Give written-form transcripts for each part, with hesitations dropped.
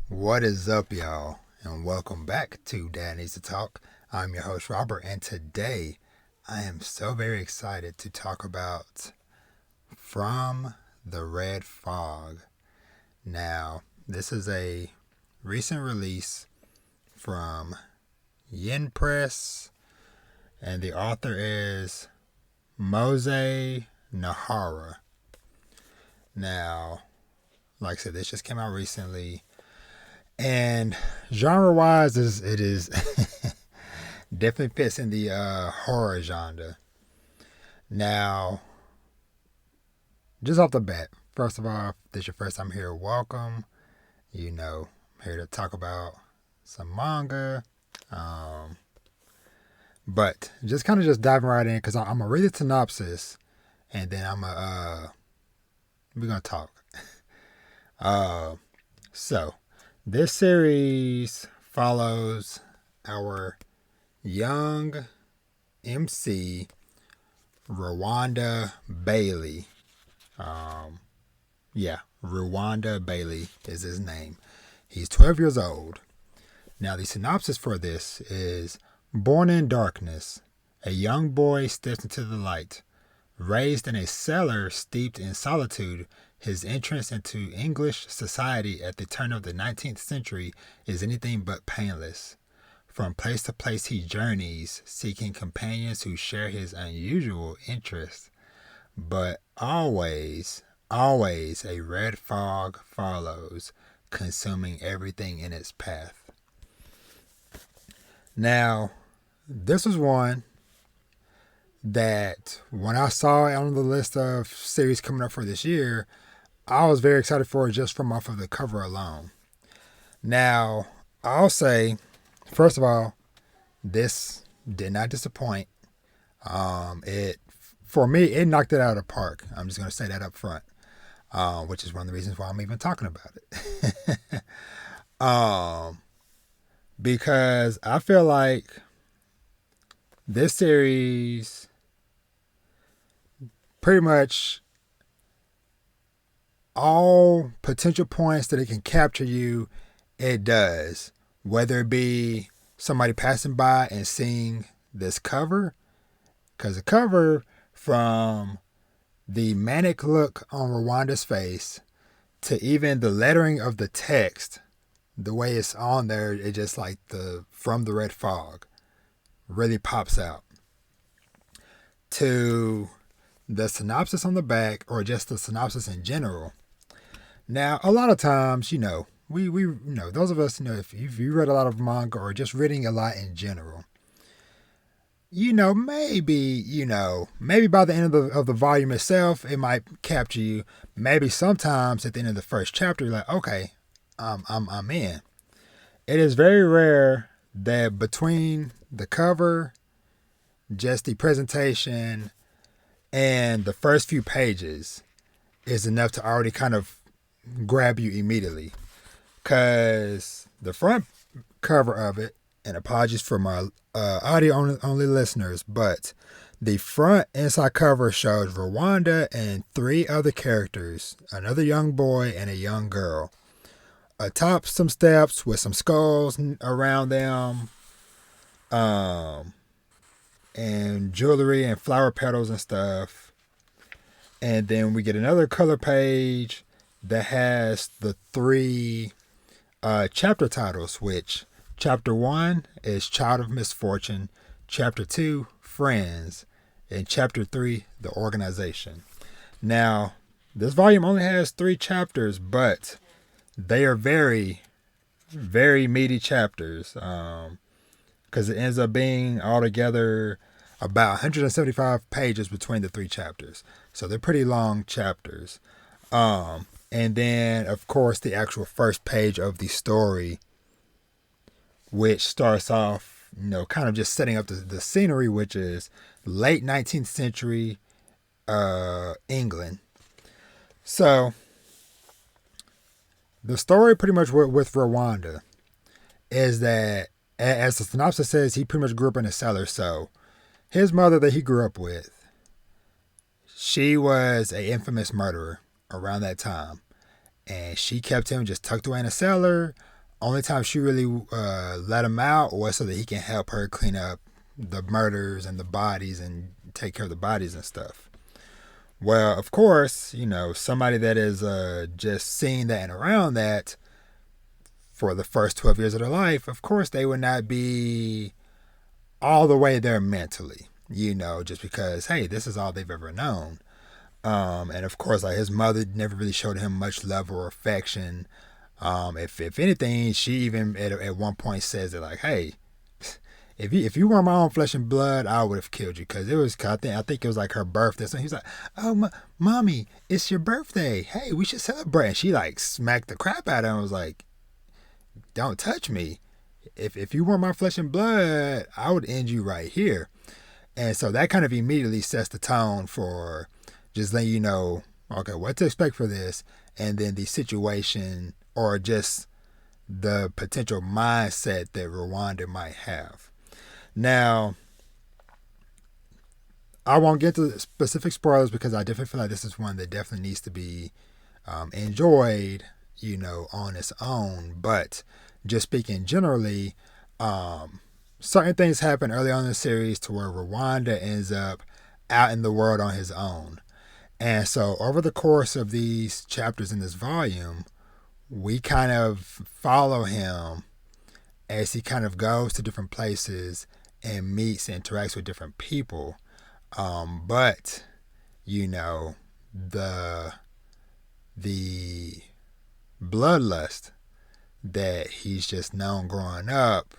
What is up, y'all? And welcome back to Dad Needs to Talk. I'm your host, Robert, and today I am so very excited to talk about From the Red Fog. Now, this is a recent release from Yen Press, and the author is Mosae Nohara. Now, like I said, this just came out recently. And genre-wise, it is definitely fits in the horror genre. Now, just off the bat, first of all, if this is your first time here, welcome. I'm here to talk about some manga. But just kind of just diving right in because I'm gonna read the synopsis, and then we're gonna talk. So. This series follows our young MC, Rwanda Bailey. Rwanda Bailey is his name. He's 12 years old. Now, the synopsis for this is: born in darkness, a young boy steps into the light. Raised in a cellar steeped in solitude, his entrance into English society at the turn of the 19th century is anything but painless. From place to place he journeys, seeking companions who share his unusual interests. But always a red fog follows, consuming everything in its path. Now, this was one that when I saw it on the list of series coming up for this year, I was very excited for it just from off of the cover alone. Now, I'll say, first of all, this did not disappoint. For me, it knocked it out of the park. I'm just going to say that up front, which is one of the reasons why I'm even talking about it. Because I feel like this series pretty much all potential points that it can capture you, it does. Whether it be somebody passing by and seeing this cover, because the cover, from the manic look on Rwanda's face to even the lettering of the text, the way it's on there, it just like the From the Red Fog really pops out. To the synopsis on the back, or just the synopsis in general. Now, a lot of times, we those of us, if you read a lot of manga or just reading a lot in general, maybe by the end of the volume itself, it might capture you. Maybe sometimes at the end of the first chapter, you're like, okay, I'm in. It is very rare that between the cover, just the presentation, and the first few pages is enough to already kind of grab you immediately. Because the front cover of it, and apologies for my audio only listeners, but the front inside cover shows Rwanda and 3 other characters, another young boy and a young girl, atop some steps with some skulls around them, and jewelry and flower petals and stuff. And then we get another color page that has the 3 chapter titles, which chapter 1 is Child of Misfortune, chapter 2, Friends, and chapter 3, The Organization. Now, this volume only has 3 chapters, but they are very, very meaty chapters, because it ends up being altogether about 175 pages between the 3 chapters. So they're pretty long chapters. And then, of course, the actual first page of the story, which starts off, kind of just setting up the scenery, which is late 19th century England. So, the story pretty much with Rwanda is that, as the synopsis says, he pretty much grew up in a cellar. So, his mother that he grew up with, she was an infamous murderer around that time. And she kept him just tucked away in a cellar only time she really let him out was so that he can help her clean up the murders and the bodies and take care of the bodies and stuff. Well, of course, somebody that is just seeing that and around that for the first 12 years of their life, of course, they would not be all the way there mentally, just because, hey, this is all they've ever known. And of course, like his mother never really showed him much love or affection. If anything, she even at one point says that like, hey, if you were my own flesh and blood, I would have killed you, because I think it was like her birthday. So he was like, oh, mommy, it's your birthday. Hey, we should celebrate. And she like smacked the crap out of him and was like, don't touch me. If you were my flesh and blood, I would end you right here. And so that kind of immediately sets the tone for just letting you know, okay, what to expect for this, and then the situation or just the potential mindset that Rwanda might have. Now, I won't get to specific spoilers because I definitely feel like this is one that definitely needs to be enjoyed, on its own. But just speaking generally, certain things happen early on in the series to where Rwanda ends up out in the world on his own. And so over the course of these chapters in this volume, we kind of follow him as he kind of goes to different places and meets and interacts with different people. But the bloodlust that he's just known growing up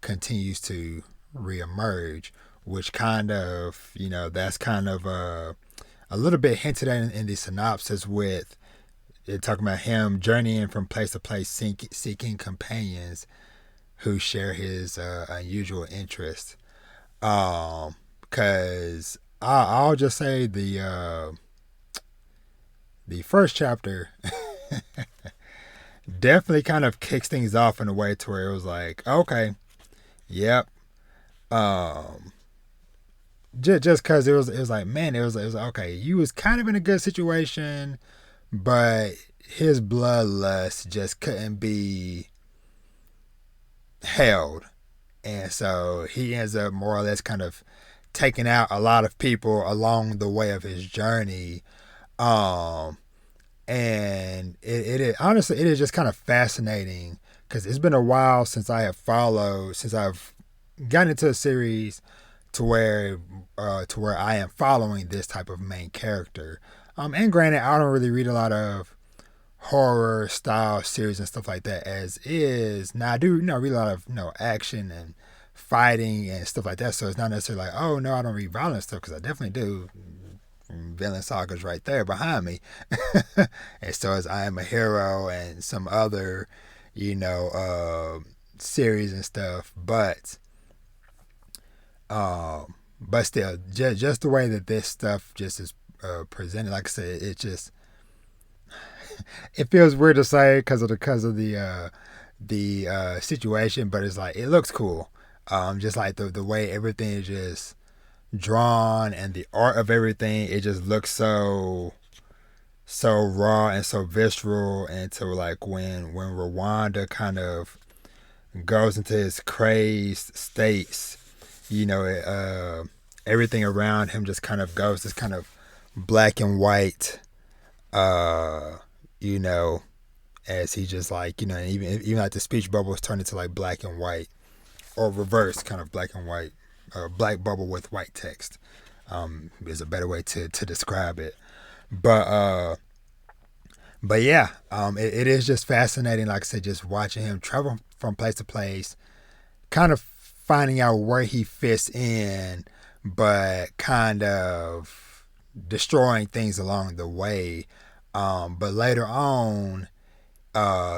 continues to reemerge, which kind of, that's kind of a little bit hinted at in the synopsis, with it talking about him journeying from place to place seeking companions who share his unusual interests. Because I'll just say the first chapter definitely kind of kicks things off in a way to where it was like, okay, yep. Just because it was like, man, it was okay. You was kind of in a good situation, but his bloodlust just couldn't be held, and so he ends up more or less kind of taking out a lot of people along the way of his journey. And it honestly, it is just kind of fascinating because it's been a while since I've gotten into a series to where I am following this type of main character. And granted, I don't really read a lot of horror style series and stuff like that as is. Now I do, read a lot of action and fighting and stuff like that. So it's not necessarily like, oh no, I don't read violent stuff, because I definitely do. Villain Saga's right there behind me, and so as I Am a Hero and some other, series and stuff. But still, just the way that this stuff just is presented, like I said, it just it feels weird to say because of the situation, but it's like it looks cool. Just like the way everything is just drawn and the art of everything, it just looks so raw and so visceral. And so like when Rwanda kind of goes into his crazed states, everything around him just kind of goes this kind of black and white, as he just like, even like the speech bubbles turn into like black and white, or reverse kind of black and white, black bubble with white text, is a better way to describe it. But yeah, it is just fascinating, like I said, just watching him travel from place to place, kind of finding out where he fits in, but kind of destroying things along the way. But later on,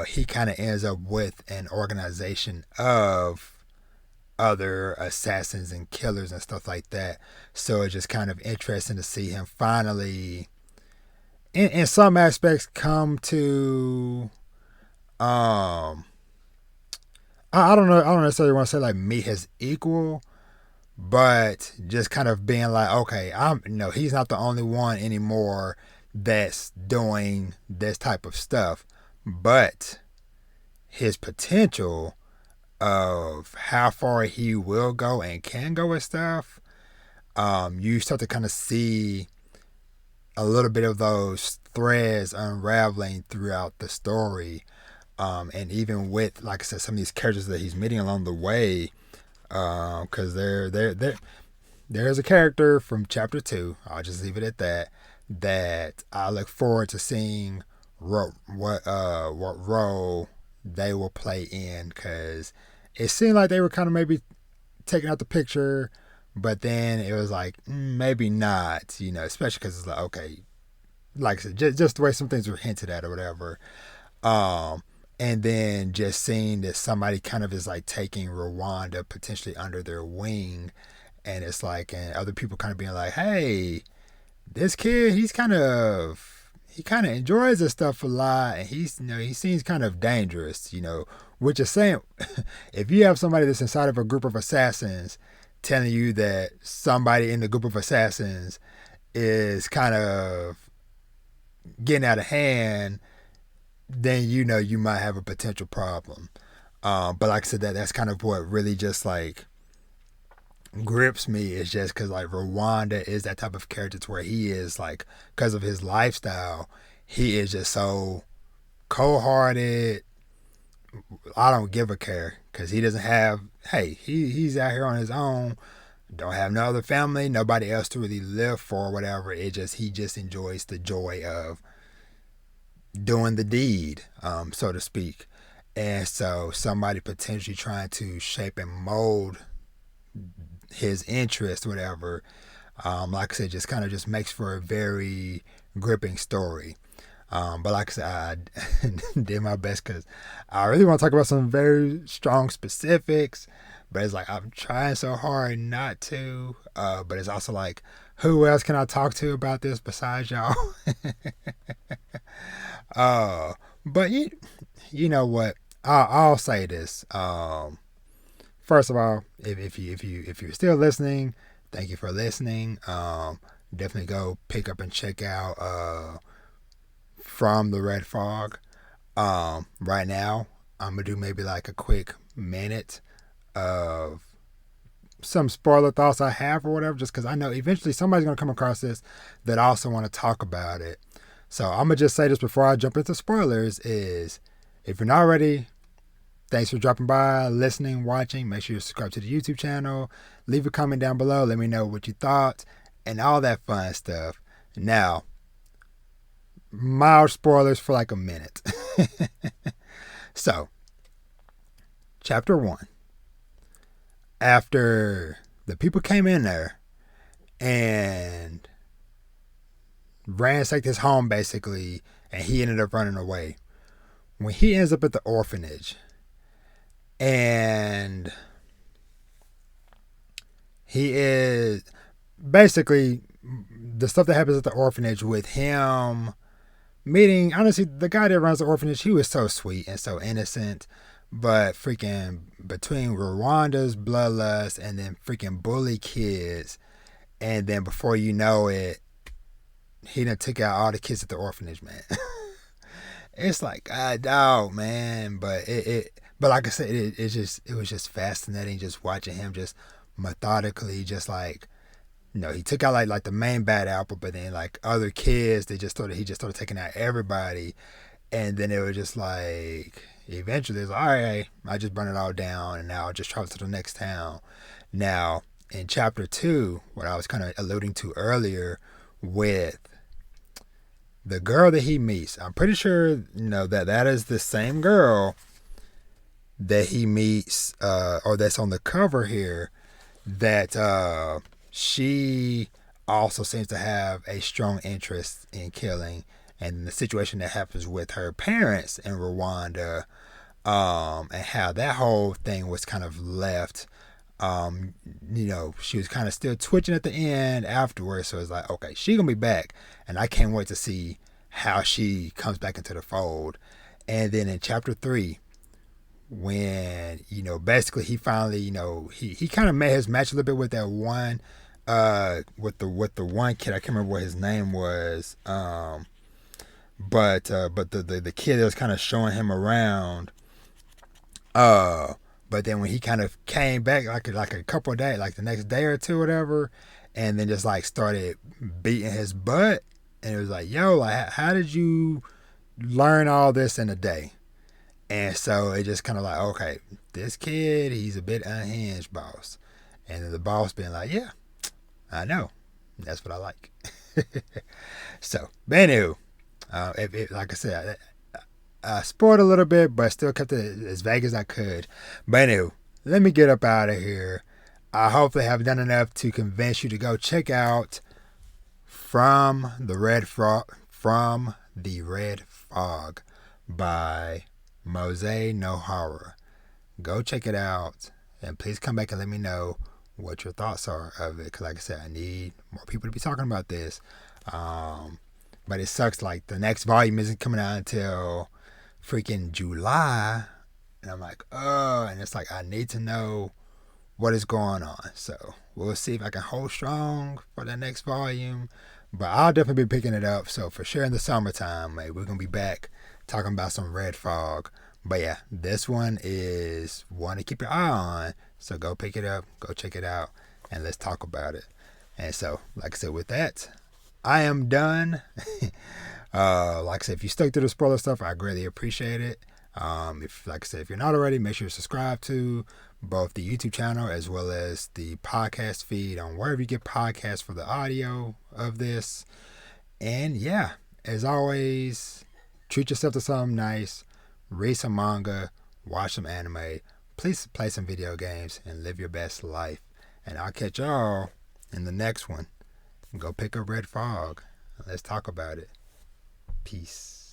he kind of ends up with an organization of other assassins and killers and stuff like that. So it's just kind of interesting to see him finally, in some aspects, come to I don't know, I don't necessarily want to say like meet his equal, but just kind of being like, okay, he's not the only one anymore that's doing this type of stuff, but his potential of how far he will go and can go with stuff, you start to kind of see a little bit of those threads unraveling throughout the story. And even with, like I said, some of these characters that he's meeting along the way, because there's a character from chapter 2, I'll just leave it at that, that I look forward to seeing what role they will play in, because it seemed like they were kind of maybe taking out the picture, but then it was like maybe not, especially because it's like, okay, like I said, just the way some things were hinted at or whatever. And then just seeing that somebody kind of is like taking Rwanda potentially under their wing, and it's like, and other people kind of being like, hey, this kid, he kind of enjoys this stuff a lot, and he seems kind of dangerous, which is saying, if you have somebody that's inside of a group of assassins telling you that somebody in the group of assassins is kind of getting out of hand, then you might have a potential problem. But like I said, that's kind of what really just like grips me, is just because like Rwanda is that type of character to where he is like, because of his lifestyle, he is just so cold-hearted. I don't give a care, because he doesn't have, hey, he's out here on his own, don't have no other family, nobody else to really live for or whatever. He just enjoys the joy of doing the deed, so to speak. And so somebody potentially trying to shape and mold his interest, whatever, like I said, just kind of just makes for a very gripping story. But like I said, I did my best because I really want to talk about some very strong specifics, but it's like I'm trying so hard not to. But it's also like, who else can I talk to about this besides y'all? But you know what? I'll say this. First of all, if you're still listening, thank you for listening. Definitely go pick up and check out From the Red Fog. Right now, I'm gonna do maybe like a quick minute of some spoiler thoughts I have or whatever, just because I know eventually somebody's gonna come across this that also want to talk about it. So I'm gonna just say this before I jump into spoilers: is if you're not ready, thanks for dropping by, listening, watching. Make sure you subscribe to the YouTube channel. Leave a comment down below. Let me know what you thought and all that fun stuff. Now, mild spoilers for like a minute. So, chapter 1. After the people came in there and ransacked his home basically, and he ended up running away. When he ends up at the orphanage, and he is basically the stuff that happens at the orphanage with him meeting, honestly, the guy that runs the orphanage, he was so sweet and so innocent, but freaking between Rwanda's bloodlust and then freaking bully kids, and then before you know it, he done took out all the kids at the orphanage, man. It's like, God, dog, man. But but like I said, it was just fascinating just watching him just methodically, just like, he took out like the main bad apple, but then like other kids, he just started taking out everybody, and then it was just like eventually it's like, all right, I just burn it all down, and now I'll just travel to the next town. Now in chapter 2, what I was kind of alluding to earlier with the girl that he meets, I'm pretty sure that is the same girl that he meets, or that's on the cover here, that she also seems to have a strong interest in killing, and the situation that happens with her parents in Rwanda, and how that whole thing was kind of left. She was kind of still twitching at the end afterwards, so it's like, okay, she gonna be back, and I can't wait to see how she comes back into the fold. And then in chapter 3, when basically he finally he kind of made his match a little bit with that one with the one kid, I can't remember what his name was, but the kid that was kind of showing him around, But then when he kind of came back, like a couple of days, like the next day or two, whatever, and then just like started beating his butt, and it was like, yo, like how did you learn all this in a day? And so it just kind of like, okay, this kid, he's a bit unhinged, boss. And then the boss being like, yeah, I know, that's what I like. So, but anywho, like I said, I spoiled a little bit, but still kept it as vague as I could. But anyway, let me get up out of here. I hopefully have done enough to convince you to go check out From the Red Fog by Mosae Nohara. Go check it out, and please come back and let me know what your thoughts are of it. Because like I said, I need more people to be talking about this. But it sucks. Like the next volume isn't coming out until freaking July, and I'm like, oh, and it's like I need to know what is going on. So we'll see if I can hold strong for the next volume, but I'll definitely be picking it up. So for sure in the summertime, maybe we're gonna be back talking about some Red Fog. But yeah, this one is one to keep your eye on. So go pick it up, go check it out, and let's talk about it. And so, like I said, with that, I am done. Like I said, if you stuck to the spoiler stuff, I greatly appreciate it. If you're not already, make sure to subscribe to both the YouTube channel as well as the podcast feed on wherever you get podcasts for the audio of this. And yeah, as always, treat yourself to something nice, read some manga, watch some anime, please play some video games, and live your best life. And I'll catch y'all in the next one. Go pick up Red Fog. Let's talk about it. Peace.